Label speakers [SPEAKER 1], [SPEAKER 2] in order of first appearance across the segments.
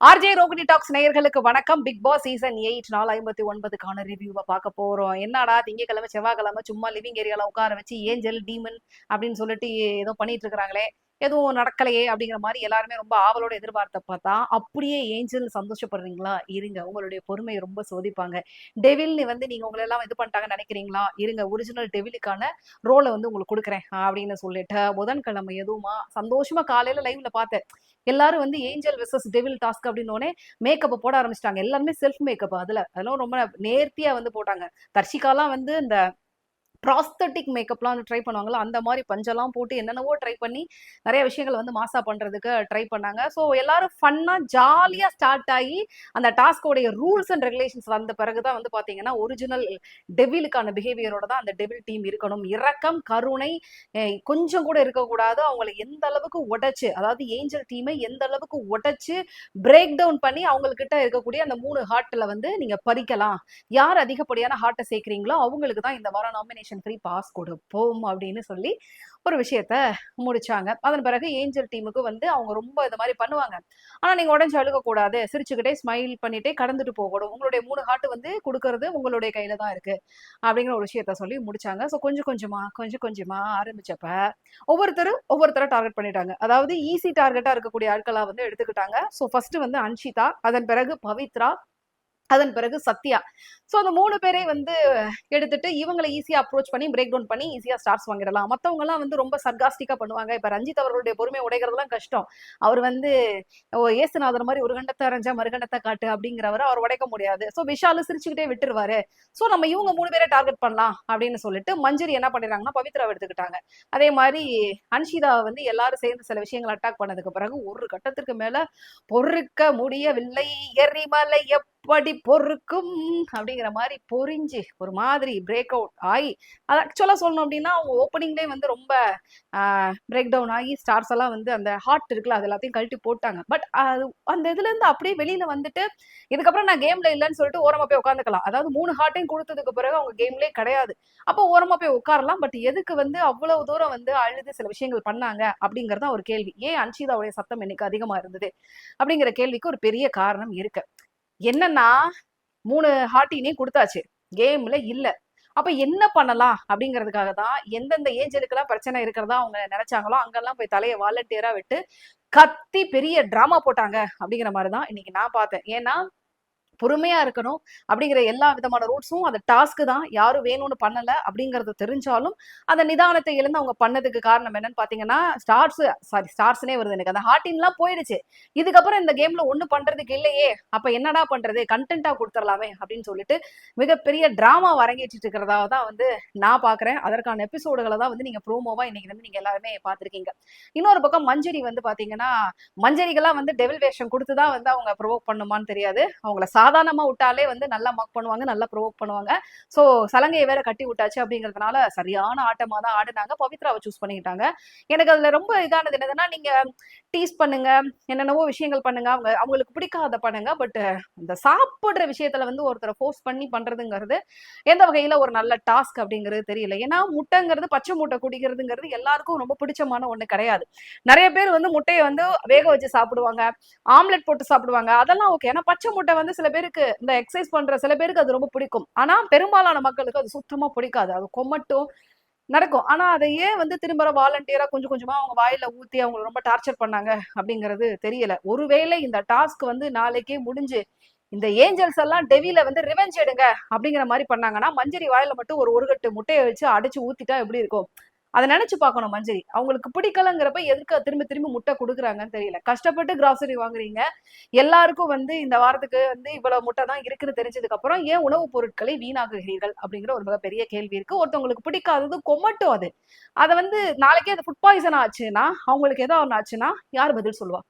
[SPEAKER 1] RJ Rohini tax நேயர்களுக்கு வணக்கம். Big Boss season 8 நாள் 59க்கான ரிவ்யூவை பார்க்க போறோம். என்னடா திங்கக்கிழமை செவ்வாய்க்கிழமை சும்மா லிவிங் ஏரியால உட்கார வச்சு ஏஞ்சல் டீமன் அப்படின்னு சொல்லிட்டு ஏதோ பண்ணிட்டு இருக்கிறாங்களே, எதுவும் நடக்கலையே அப்படிங்கிற மாதிரி எல்லாருமே ரொம்ப ஆவலோட எதிர்பார்த்த பார்த்தா அப்படியே ஏஞ்சல் சந்தோஷப்படுறீங்களா? இருங்க, உங்களுடைய பொறுமையை ரொம்ப சோதிப்பாங்க. டெவில்னு வந்து நீங்க உங்களை எல்லாம் இது பண்ணிட்டாங்கன்னு நினைக்கிறீங்களா? இருங்க, ஒரிஜினல் டெவிலுக்கான ரோலை வந்து உங்களுக்கு கொடுக்குறேன் அப்படின்னு சொல்லிட்டு புதன்கிழமை எதுவுமா சந்தோஷமா காலையில லைவ்ல பார்த்தேன். எல்லாரும் வந்து ஏஞ்சல் வெர்சஸ் டெவில் டாஸ்க் அப்படின்னு மேக்கப் போட ஆரம்பிச்சிட்டாங்க. எல்லாருமே செல்ஃப் மேக்கப். அதெல்லாம் ரொம்ப நேர்த்தியா வந்து போட்டாங்க. தர்ஷிகாலாம் வந்து இந்த ப்ராஸ்தட்டிக் மேக்கப்லாம் வந்து ட்ரை பண்ணுவாங்கல்ல, அந்த மாதிரி பஞ்செல்லாம் போட்டு என்னென்னவோ ட்ரை பண்ணி நிறைய விஷயங்கள் வந்து மாசா பண்றதுக்கு ட்ரை பண்ணாங்க. ஸோ எல்லாரும் ஃபன்னா ஜாலியா ஸ்டார்ட் ஆகி அந்த டாஸ்கோடைய ரூல்ஸ் அண்ட் ரெகுலேஷன்ஸ் வந்த பிறகுதான் வந்து பாத்தீங்கன்னா ஒரிஜினல் டெவிலுக்கான பிஹேவியரோட தான் அந்த டெவில் டீம் இருக்கணும். இரக்கம், கருணை கொஞ்சம் கூட இருக்கக்கூடாது. அவங்களை எந்த அளவுக்கு உடைச்சு, அதாவது ஏஞ்சல் டீமை எந்த அளவுக்கு உடைச்சு பிரேக் டவுன் பண்ணி அவங்கக்கிட்ட இருக்கக்கூடிய அந்த 3 ஹார்ட்ல வந்து நீங்க பறிக்கலாம். யார் அதிகப்படியான ஹார்ட்டை சேர்க்கிறீங்களோ அவங்களுக்கு தான் இந்த வாரம் நாமினேஷன் ஃப்ரீ பாஸ் கொடுப்போம் அப்படின்னு சொல்லி ஒரு விஷயத்த முடிச்சாங்க. அதன் பிறகு ஏஞ்சல் டீமுக்கு வந்து அவங்க ரொம்ப இந்த மாதிரி பண்ணுவாங்க. ஆனா நீங்க உடஞ்சு அழுக கூடாது, சிரிச்சுக்கிட்டே ஸ்மைல் பண்ணிட்டே கடந்துட்டு போகணும். உங்களுடைய 3 ஹார்ட் வந்து கொடுக்கறது உங்களுடைய கையில தான் இருக்கு அப்படிங்கிற ஒரு விஷயத்த சொல்லி முடிச்சாங்க. ஸோ கொஞ்சம் கொஞ்சமா ஆரம்பிச்சப்ப ஒவ்வொருத்தரை டார்கெட் பண்ணிட்டாங்க. அதாவது ஈஸி டார்கெட்டா இருக்கக்கூடிய ஆட்களா வந்து எடுத்துக்கிட்டாங்க. ஸோ ஃபர்ஸ்ட் வந்து அன்ஷிதா, அதன் பிறகு பவித்ரா, அதன் பிறகு சத்யா. ஸோ அந்த 3 பேரை வந்து எடுத்துட்டு இவங்களை ஈஸியா அப்ரோச் பண்ணி பிரேக் டவுன் பண்ணி ஈஸியா ஸ்டார்ஸ் வாங்கிடலாம். மற்றவங்க எல்லாம் வந்து ரொம்ப சர்காஸ்டிக்கா பண்ணுவாங்க. இப்ப ரஞ்சித் அவர்களுடைய பொறுமை உடைகிறதுலாம் கஷ்டம். அவர் வந்து ஏசுநாதர் மாதிரி ஒரு கண்டத்தை அரைஞ்சா மறுகண்டத்தை காட்டு அப்படிங்கிறவரை அவர் உடைக்க முடியாது. ஸோ விஷாலு சிரிச்சுக்கிட்டே விட்டுருவாரு. ஸோ நம்ம இவங்க 3 பேரை டார்கெட் பண்ணலாம் அப்படின்னு சொல்லிட்டு மஞ்சரி என்ன பண்ணிடுறாங்கன்னா பவித்ராவை எடுத்துக்கிட்டாங்க. அதே மாதிரி அன்ஷிதாவை வந்து எல்லாரும் சேர்ந்து சில விஷயங்கள் அட்டாக் பண்ணதுக்கு பிறகு ஒரு கட்டத்திற்கு மேல பொறுக்க முடியவில்லை எரிமலை எப்படி பொறுக்கும் அப்படிங்கிற மாதிரி பொறிஞ்சு ஒரு மாதிரி பிரேக் அவுட் ஆகி, அது ஆக்சுவலா சொல்லணும் அப்படின்னா அவங்க ஓப்பனிங்லேயே வந்து ரொம்ப பிரேக் டவுன் ஆகி ஸ்டார்ஸ் எல்லாம் வந்து அந்த ஹார்ட் இருக்குல்ல அது எல்லாத்தையும் கழட்டி போட்டாங்க. பட் அது அந்த இதுல இருந்து அப்படியே வெளியில வந்துட்டு இதுக்கப்புறம் நான் கேம்ல இல்லைன்னு சொல்லிட்டு ஓரமா போய் உட்காந்துக்கலாம். அதாவது 3 ஹார்ட்டையும் கொடுத்ததுக்கு பிறகு அவங்க கேம்லேயே கிடையாது. அப்போ ஓரமா போய் உட்காரலாம். பட் எதுக்கு வந்து அவ்வளவு தூரம் வந்து அழுது சில விஷயங்கள் பண்ணாங்க அப்படிங்கறத ஒரு கேள்வி. ஏன் அன்ஷிதாவுடைய சத்தம் இன்னைக்கு அதிகமா இருந்தது அப்படிங்கிற கேள்விக்கு ஒரு பெரிய காரணம் இருக்கு. என்னன்னா 3 ஹார்ட்டினையும் கொடுத்தாச்சு, கேம்ல இல்ல. அப்ப என்ன பண்ணலாம் அப்படிங்கிறதுக்காக தான் எந்தெந்த ஏஞ்சலுக்கெல்லாம் பிரச்சனை இருக்கிறதா அவங்க நினைச்சாங்களோ அங்கெல்லாம் போய் தலையை வாலண்டியரா விட்டு கத்தி பெரிய டிராமா போட்டாங்க அப்படிங்கிற மாதிரிதான் இன்னைக்கு நான் பார்த்தேன். ஏன்னா பொறுமையா இருக்கணும் அப்படிங்கிற எல்லா விதமான ரூட்ஸும் அந்த டாஸ்க்கு தான். யாரும் வேணும்னு பண்ணல அப்படிங்கறது தெரிஞ்சாலும் அந்த நிதானத்தை இழந்து அவங்க பண்ணதுக்கு காரணம் என்னன்னு பாத்தீங்கன்னா ஸ்டார்ஸ்னே வருது எனக்கு. அந்த ஹார்டின்லாம் போயிடுச்சு. இதுக்கப்புறம் இந்த கேம்ல ஒண்ணு பண்றதுக்கு இல்லையே, அப்ப என்னடா பண்றது, கண்டென்ட்டா கொடுத்துடலாமே அப்படின்னு சொல்லிட்டு மிகப்பெரிய டிராமா அரங்கேற்றிட்டு இருக்கிறதா தான் வந்து நான் பாக்குறேன். அதற்கான எபிசோடுகளை தான் வந்து நீங்க ப்ரோமோவா இன்னைக்கு வந்து நீங்க எல்லாருமே பாத்திருக்கீங்க. இன்னொரு பக்கம் மஞ்சரி வந்து பாத்தீங்கன்னா மஞ்சரிகெல்லாம் வந்து டெவில் வேஷம் கொடுத்துதான் வந்து அவங்க ப்ரொவோக் பண்ணுமான்னு தெரியாது. அவங்கள சாதாரணமா விட்டாலே வந்து நல்லா மார்க் பண்ணுவாங்க, நல்லா ப்ரொவோக் பண்ணுவாங்க. ஸோ சலங்கையை வேற கட்டி விட்டாச்சு அப்படிங்கிறதுனால சரியான ஆட்டமா தான் ஆடினாங்க. பவித்ராவை சூஸ் பண்ணிக்கிட்டாங்க. எனக்கு அதுல ரொம்ப இதானது என்னதுன்னா, நீங்க டீஸ் பண்ணுங்க, என்னென்னவோ விஷயங்கள் பண்ணுங்க, அவங்களுக்கு பிடிக்காத பண்ணுங்க. பட் இந்த சாப்பிடுற விஷயத்துல வந்து ஒருத்தரை ஃபோர்ஸ் பண்ணி பண்றதுங்கிறது எந்த வகையில ஒரு நல்ல டாஸ்க் அப்படிங்கிறது தெரியல. ஏன்னா முட்டைங்கிறது, பச்சை முட்டை குடிக்கிறதுங்கிறது எல்லாருக்கும் ரொம்ப பிடிச்சமான ஒண்ணு கிடையாது. நிறைய பேர் வந்து முட்டையை வந்து வேக வச்சு சாப்பிடுவாங்க, ஆம்லெட் போட்டு சாப்பிடுவாங்க, அதெல்லாம் ஓகே. ஆனா பச்சை முட்டை வந்து சில பேருக்கு, இந்த எக்ஸசைஸ் பண்ற சில பேருக்கு அது ரொம்ப பிடிக்கும். ஆனா பெரும்பாலான மக்களுக்கு அது சுத்தமா பிடிக்காது. அது கொமட்டும் நடக்கும். ஆனா அதை ஏன் வந்து திரும்ப வாலண்டியரா கொஞ்சம் கொஞ்சமா அவங்க வாயில ஊத்தி அவங்க ரொம்ப டார்ச்சர் பண்ணாங்க அப்படிங்கிறது தெரியல. ஒருவேளை இந்த டாஸ்க் வந்து நாளைக்கே முடிஞ்சு இந்த ஏஞ்சல்ஸ் எல்லாம் டெவில வந்து ரிவெஞ்ச் எடுங்க அப்படிங்கிற மாதிரி பண்ணாங்கன்னா மஞ்சரி வாயில மட்டும் ஒரு கட்டு முட்டையை வச்சு அடிச்சு ஊத்திட்டா எப்படி இருக்கும்? அதை நினைச்சு பார்க்கணும். மஞ்சரி அவங்களுக்கு பிடிக்கலங்கிறப்ப எதுக்கு திரும்ப திரும்ப முட்டை கொடுக்குறாங்கன்னு தெரியல. கஷ்டப்பட்டு கிராசரி வாங்குறீங்க, எல்லாருக்கும் வந்து இந்த வாரத்துக்கு வந்து இவ்வளவு முட்டை தான் இருக்குன்னு தெரிஞ்சதுக்கு அப்புறம் ஏன் உணவுப் பொருட்களை வீணாக்குகிறீர்கள் அப்படிங்கிற ஒரு மிகப்பெரிய கேள்வி இருக்கு. ஒருத்தவங்களுக்கு பிடிக்காதது கொமட்டும். அதை வந்து நாளைக்கே அது ஃபுட் பாய்சன் ஆச்சுன்னா, அவங்களுக்கு ஏதோ ஒன்று ஆச்சுன்னா யார் பதில் சொல்லுவா?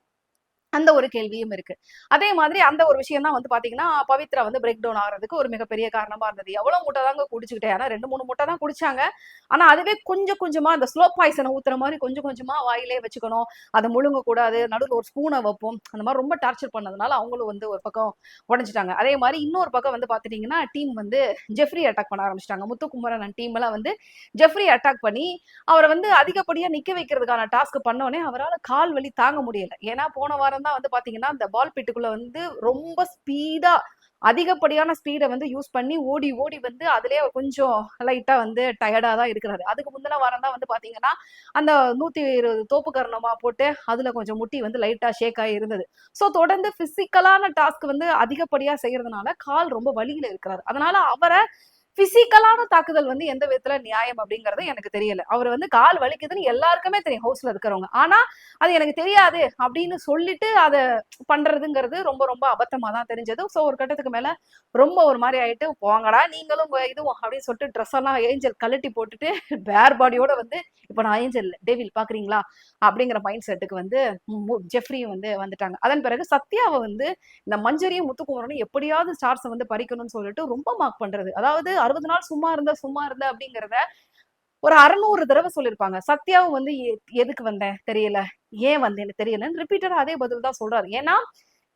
[SPEAKER 1] அந்த ஒரு கேள்வியும் இருக்கு. அதே மாதிரி அந்த ஒரு விஷயம் தான் வந்து பாத்தீங்கன்னா பவித்ரா வந்து பிரேக் டவுன் ஆகிறதுக்கு ஒரு மிகப்பெரிய காரணமா இருந்தது. எவ்வளவு முட்டை தாங்க குடிச்சுக்கிட்டேன், ஆனா 2-3 முட்டை தான் குடிச்சாங்க. ஆனா அதுவே கொஞ்சம் கொஞ்சமா அந்த ஸ்லோ பாய்சனை ஊத்துற மாதிரி கொஞ்சம் கொஞ்சமா வாயிலே வச்சுக்கணும், அதை முழுங்க கூடாது, நடுவில் ஒரு ஸ்பூனை வைப்போம், அந்த மாதிரி ரொம்ப டார்ச்சர் பண்ணதுனால அவங்களும் வந்து ஒரு பக்கம் உடஞ்சிட்டாங்க. அதே மாதிரி இன்னொரு பக்கம் வந்து பாத்துட்டீங்கன்னா டீம் வந்து ஜெஃப்ரி அட்டாக் பண்ண ஆரம்பிச்சிட்டாங்க. முத்துக்குமரன் டீம் எல்லாம் வந்து ஜெஃப்ரி அட்டாக் பண்ணி அவரை வந்து அதிகப்படியா நிக்க வைக்கிறதுக்கான டாஸ்க் பண்ணோடனே அவரால் கால் வலி தாங்க முடியல. ஏன்னா போன வாரம் வாரம் தான் வந்து பாத்தீங்கன்னா இந்த பால் பிட்டுக்குள்ள வந்து ரொம்ப ஸ்பீடா அதிகப்படியான ஸ்பீடை வந்து யூஸ் பண்ணி ஓடி ஓடி வந்து அதுலயே கொஞ்சம் லைட்டா வந்து டயர்டா தான் இருக்கிறாரு. அதுக்கு முந்தின வாரம் தான் வந்து பாத்தீங்கன்னா அந்த 120 தோப்பு கரணமா போட்டு அதுல கொஞ்சம் முட்டி வந்து லைட்டா ஷேக் ஆகி இருந்தது. சோ தொடர்ந்து பிசிக்கலான டாஸ்க் வந்து அதிகப்படியா செய்யறதுனால கால் ரொம்ப வலியில இருக்கிறாரு. அதனால அவரை பிசிக்கலான தாக்குதல் வந்து எந்த விதத்துல நியாயம் அப்படிங்கறது எனக்கு தெரியல. அவர் வந்து கால் வலிக்குதுன்னு எல்லாருக்குமே தெரியும் ஹவுஸ்ல இருக்கிறவங்க. ஆனா அது எனக்கு தெரியாது அப்படின்னு சொல்லிட்டு அதை பண்றதுங்கிறது ரொம்ப ரொம்ப அபத்தமா தான் தெரிஞ்சது. சோ ஒரு கட்டத்துக்கு மேல ரொம்ப ஒரு மாதிரி ஆயிட்டு போங்கடா நீங்களும் இதுவும் அப்படின்னு சொல்லிட்டு ட்ரெஸ் எல்லாம் ஏஞ்சல் கழட்டி போட்டுட்டு பேர் பாடியோட வந்து இப்ப நான் ஏஞ்சல் டேவில் பாக்குறீங்களா அப்படிங்கிற மைண்ட் செட்டுக்கு வந்து ஜெஃப்ரியும் வந்து வந்துட்டாங்க. அதன் பிறகு சத்யாவை வந்து இந்த மஞ்சரியும் முத்துக்குமரனும் எப்படியாவது ஸ்டார்ஸை வந்து பறிக்கணும்னு சொல்லிட்டு ரொம்ப மார்க் பண்றது. அதாவது 60 நாள் சும்மா இருந்த அப்படிங்கிறத ஒரு 600 தடவை சொல்லியிருப்பாங்க. சத்யாவும் வந்து எதுக்கு வந்தேன் தெரியல, ஏன் வந்தேன்னு தெரியலன்னு ரிப்பீட்டடா அதே பதில் தான் சொல்றாரு. ஏன்னா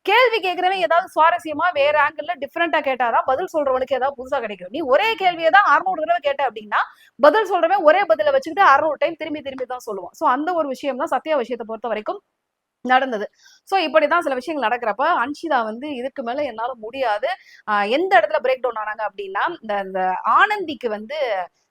[SPEAKER 1] கேள்வி கேட்கிறவன் ஏதாவது சுவாரஸ்யமா வேற ஆங்கிள் டிஃபரெண்டா கேட்டாதான் பதில் சொல்றவனுக்கு ஏதாவது புதுசா கிடைக்கும். நீ ஒரே கேள்வியை தான் 600 தடவை கேட்ட அப்படின்னா பதில் சொல்றவன் ஒரே பதில வச்சுக்கிட்டு 600 டைம் திரும்பி திரும்பி தான் சொல்லுவான். சோ அந்த ஒரு விஷயம் தான் சத்யா விஷயத்தை பொறுத்த வரைக்கும் நடந்தது. சோ இப்படிதான் சில விஷயங்கள் நடக்கிறப்ப அன்ஷிதா வந்து இதுக்கு மேல என்னால முடியாது. எந்த இடத்துல பிரேக் டவுன் ஆனாங்க அப்படின்னா இந்த ஆனந்திக்கு வந்து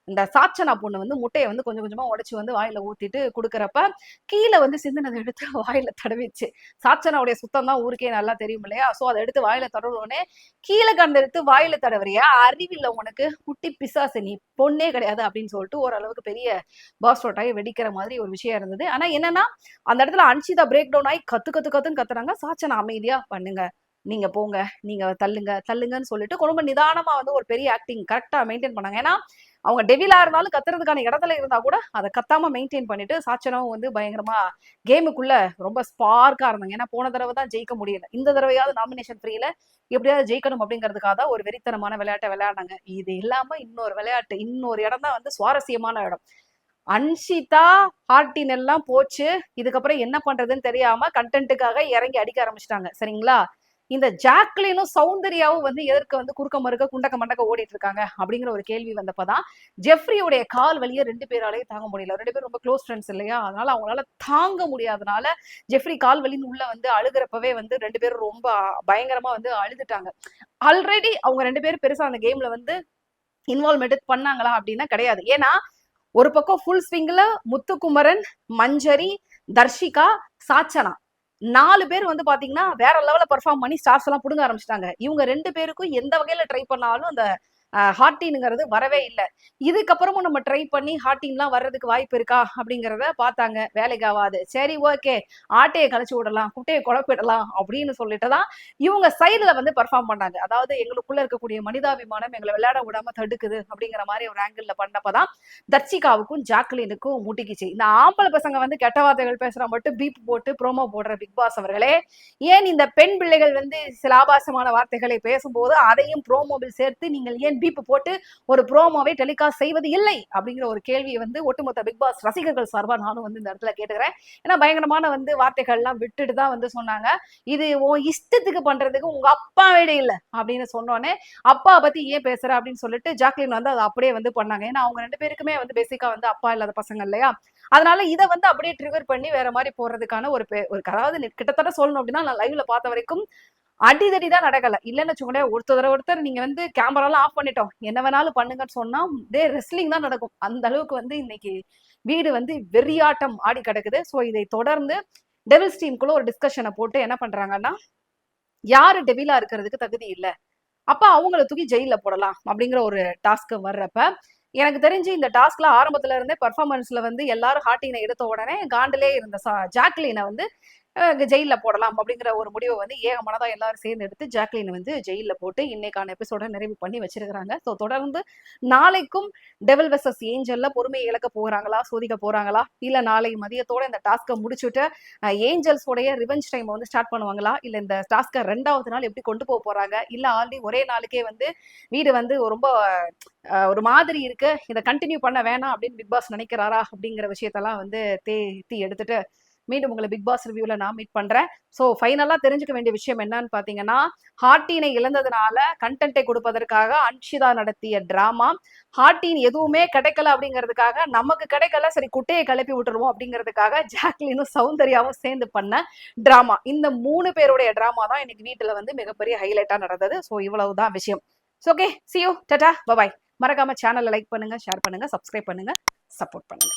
[SPEAKER 1] இந்த சாச்சனா பொண்ணு வந்து முட்டையை வந்து கொஞ்சம் கொஞ்சமா உடைச்சு வந்து வாயில ஊத்திட்டு குடுக்கறப்ப கீழே வந்து சிந்தினதை எடுத்து வாயில தடவிச்சு. சாச்சனாவுடைய சுத்தம் தான் ஊருக்கே நல்லா தெரியும் இல்லையா? சோ அதை எடுத்து வாயில தடவுனே கீழே கண்டு எடுத்து வாயில தடவுறியா, அறிவில்ல உனக்கு, குட்டி பிசாசு நீ, பொண்ணே கிடையாது அப்படின்னு சொல்லிட்டு ஓரளவுக்கு பெரிய பாஸ்டோட்டாய் வெடிக்கிற மாதிரி ஒரு விஷயம் இருந்தது. ஆனா என்னன்னா அந்த இடத்துல அன்ஷிதா பிரேக் டவுன் ஆகி கத்துன்னு கத்துறாங்க. சாச்சனா அமைதியா பண்ணுங்க, நீங்க போங்க, நீங்க தள்ளுங்கன்னு சொல்லிட்டு ரொம்ப நிதானமா வந்து ஒரு பெரிய ஆக்டிங் கரெக்டா மெயின்டைன் பண்ணாங்க. ஏன்னா அவங்க டெவிலா இருந்தாலும் கத்துறதுக்கான இடத்துல இருந்தா கூட அதை கத்தாம மெயின்டைன் பண்ணிட்டு சாச்சனாவும் வந்து பயங்கரமா கேமுக்குள்ள ரொம்ப ஸ்பார்க்கா இருந்தாங்க. ஏன்னா போன தடவை தான் ஜெயிக்க முடியல, இந்த தடவையாவது நாமினேஷன் ஃப்ரீல எப்படியாவது ஜெயிக்கணும் அப்படிங்கிறதுக்காக தான் ஒரு வெறித்தனமான விளையாட்டை விளையாடினாங்க. இது இல்லாம இன்னொரு விளையாட்டு, இன்னொரு இடம் தான் வந்து சுவாரஸ்யமான இடம். அன்ஷிதா ஹார்டின் எல்லாம் போச்சு. இதுக்கப்புறம் என்ன பண்றதுன்னு தெரியாம கண்டென்ட்டுக்காக இறங்கி அடிக்க ஆரம்பிச்சிட்டாங்க. சரிங்களா? இந்த ஜாக்லினும் சௌந்தர்யாவும் வந்து எதற்கு வந்து குறுக்க மறுக்க குண்டக்க மண்டக்க ஓடிட்டு இருக்காங்க அப்படிங்கிற ஒரு கேள்வி வந்தப்பதான் ஜெஃப்ரியுடைய கால் வலியை 2 பேராலையும் தாங்க முடியல. 2 பேரும் ரொம்ப க்ளோஸ் ஃப்ரெண்ட்ஸ் இல்லையா? அதனால அவங்களால தாங்க முடியாதனால ஜெஃப்ரி கால் வலின்னு உள்ள வந்து அழுகிறப்பவே வந்து 2 பேரும் ரொம்ப பயங்கரமா வந்து அழுதுட்டாங்க. ஆல்ரெடி அவங்க 2 பேரும் பெருசா அந்த கேம்ல வந்து இன்வால்வ்மெண்ட் பண்ணாங்களா அப்படின்னா கிடையாது. ஏன்னா ஒரு பக்கம் ஃபுல் ஸ்விங்ல முத்துக்குமரன், மஞ்சரி, தர்ஷிகா, சாச்சனா 4 பேர் வந்து பாத்தீங்கன்னா வேற லெவல்ல பெர்ஃபார்ம் பண்ணி ஸ்டார்ஸ் எல்லாம் புடுங்க ஆரம்பிச்சிட்டாங்க. இவங்க 2 பேருக்கும் எந்த வகையில ட்ரை பண்ணாலும் அந்த ஹார்டின்ங்கிறது வரவே இல்லை. இதுக்கப்புறமும் நம்ம ட்ரை பண்ணி ஹார்டின்லாம் வர்றதுக்கு வாய்ப்பு இருக்கா அப்படிங்கிறத பார்த்தாங்க. வேலைக்கு ஆகாது, சரி ஓகே ஆட்டையை கழிச்சு விடலாம், குட்டையை குழப்பிடலாம் அப்படின்னு சொல்லிட்டு தான் இவங்க சைடுல வந்து பெர்ஃபார்ம் பண்ணாங்க. அதாவது எங்களுக்குள்ள இருக்கக்கூடிய மனிதாபிமானம் எங்களை விளையாட விடாம தடுக்குது அப்படிங்கிற மாதிரி ஒரு ஆங்கிள் பண்ணப்பதான் தர்ஷிகாவுக்கும் ஜாக்லினுக்கும் முட்டிக்குச்சு. இந்த ஆம்பளை பசங்க வந்து கெட்ட வார்த்தைகள் பேசுறா மட்டும் பீப் போட்டு ப்ரோமோ போடுற பிக் பாஸ் அவர்களே, ஏன் இந்த பெண் பிள்ளைகள் வந்து சில ஆபாசமான வார்த்தைகளை பேசும்போது அதையும் ப்ரோமோவில் சேர்த்து நீங்கள் ஏன் பீப் போட்டு ஒரு ப்ரோமோவை டெலிகாஸ்ட் செய்வது இல்லை அப்படிங்கிற ஒரு கேள்வியை வந்து ஒட்டுமொத்த பிக் பாஸ் ரசிகர்கள் சார்பா நானும் வந்து இந்த இடத்துல கேட்டுக்கிறேன். ஏன்னா பயங்கரமான வந்து வார்த்தைகள் எல்லாம் விட்டுட்டு தான் வந்து சொன்னாங்க. இது உன் இஷ்டத்துக்கு பண்றதுக்கு உங்க அப்பா வீடு இல்லை அப்படின்னு சொன்னோன்னே அப்பா பத்தி ஏன் பேசுற அப்படின்னு சொல்லிட்டு ஜாக்லின் வந்து அதை அப்படியே வந்து பண்ணாங்க. ஏன்னா அவங்க 2 பேருக்குமே வந்து பேசிக்கா வந்து அப்பா இல்லாத பசங்க இல்லையா? அதனால இதை வந்து அப்படியே ட்ரிகர் பண்ணி வேற மாதிரி போறதுக்கான ஒரு அதாவது கிட்டத்தட்ட சொல்லணும் அப்படின்னா நான் லைவ்ல பார்த்த வரைக்கும் அடிதடி தான் நடக்கல. இல்லைன்னு வச்சுக்கோங்களேன், ஒருத்தர் நீங்க வந்து கேமராலாம் ஆஃப் பண்ணிட்டோம் என்ன வேணாலும் பண்ணுங்கன்னு சொன்னா ரெஸ்லிங் தான் நடக்கும். அந்த அளவுக்கு வந்து இன்னைக்கு வீடு வந்து வெறியாட்டம் ஆடி கிடக்குது. ஸோ இதை தொடர்ந்து டெவில்ஸ் டீமுக்குள்ள ஒரு டிஸ்கஷனை போட்டு என்ன பண்றாங்கன்னா, யாரு டெவிலா இருக்கிறதுக்கு தகுதி இல்லை, அப்ப அவங்களை தூக்கி ஜெயில போடலாம் அப்படிங்கிற ஒரு டாஸ்க் வர்றப்ப எனக்கு தெரிஞ்சு இந்த டாஸ்க்ல ஆரம்பத்துல இருந்தே பர்ஃபார்மன்ஸ்ல வந்து எல்லாரும் ஹார்டினை எடுத்த உடனே காண்டிலே இருந்த ஜாக்லினை வந்து ஜெயில போடலாம் அப்படிங்கிற ஒரு முடிவை வந்து ஏகமனதா எல்லாரும் சேர்ந்து எடுத்து ஜாக்லின் வந்து ஜெயில போட்டு இன்னைக்கான எபிசோட நிறைவு பண்ணி வச்சிருக்காங்க. ஸோ தொடர்ந்து நாளைக்கும் டெவில் வெர்சஸ் ஏஞ்சல்ல பொறுமையை இழக்க போறாங்களா, சோதிக்க போறாங்களா, இல்ல நாளை மதியத்தோட இந்த டாஸ்கை முடிச்சுட்டு ஏஞ்சல்ஸ் உடைய ரிவெஞ்ச் டைம் வந்து ஸ்டார்ட் பண்ணுவாங்களா, இல்ல இந்த டாஸ்கை 2வது நாள் எப்படி கொண்டு போக போறாங்க, இல்ல ஆல்ரெடி ஒரே நாளுக்கே வந்து வீடு வந்து ரொம்ப ஒரு மாதிரி இருக்கு, இதை கண்டினியூ பண்ண வேணாம் அப்படின்னு பிக் பாஸ் நினைக்கிறாரா அப்படிங்கிற விஷயத்தெல்லாம் வந்து தேத்தி எடுத்துட்டு மீண்டும் உங்களை பிக் பாஸ் ரிவ்யூல நான் மீட் பண்றேன். ஸோ ஃபைனலா தெரிஞ்சுக்க வேண்டிய விஷயம் என்னன்னு பாத்தீங்கன்னா, ஹார்டினை இழந்ததுனால கண்டென்ட்டை கொடுப்பதற்காக அன்ஷிதா நடத்திய டிராமா, ஹார்டின் எதுவுமே கிடைக்கல அப்படிங்கிறதுக்காக நமக்கு கிடைக்கல சரி குட்டையை கிளப்பி விட்டுருவோம் அப்படிங்கிறதுக்காக ஜாக்லினும் சௌந்தர்யாவும் சேர்ந்து பண்ண டிராமா. இந்த 3 பேருடைய டிராமா தான் இன்னைக்கு வீட்டுல வந்து மிகப்பெரிய ஹைலைட்டா நடந்தது. ஸோ இவ்வளவுதான் விஷயம். Okay, see you, tata, bye. மறக்காம சேனலை லைக் பண்ணுங்க, ஷேர் பண்ணுங்க, சப்ஸ்கிரைப் பண்ணுங்க, சப்போர்ட் பண்ணுங்க.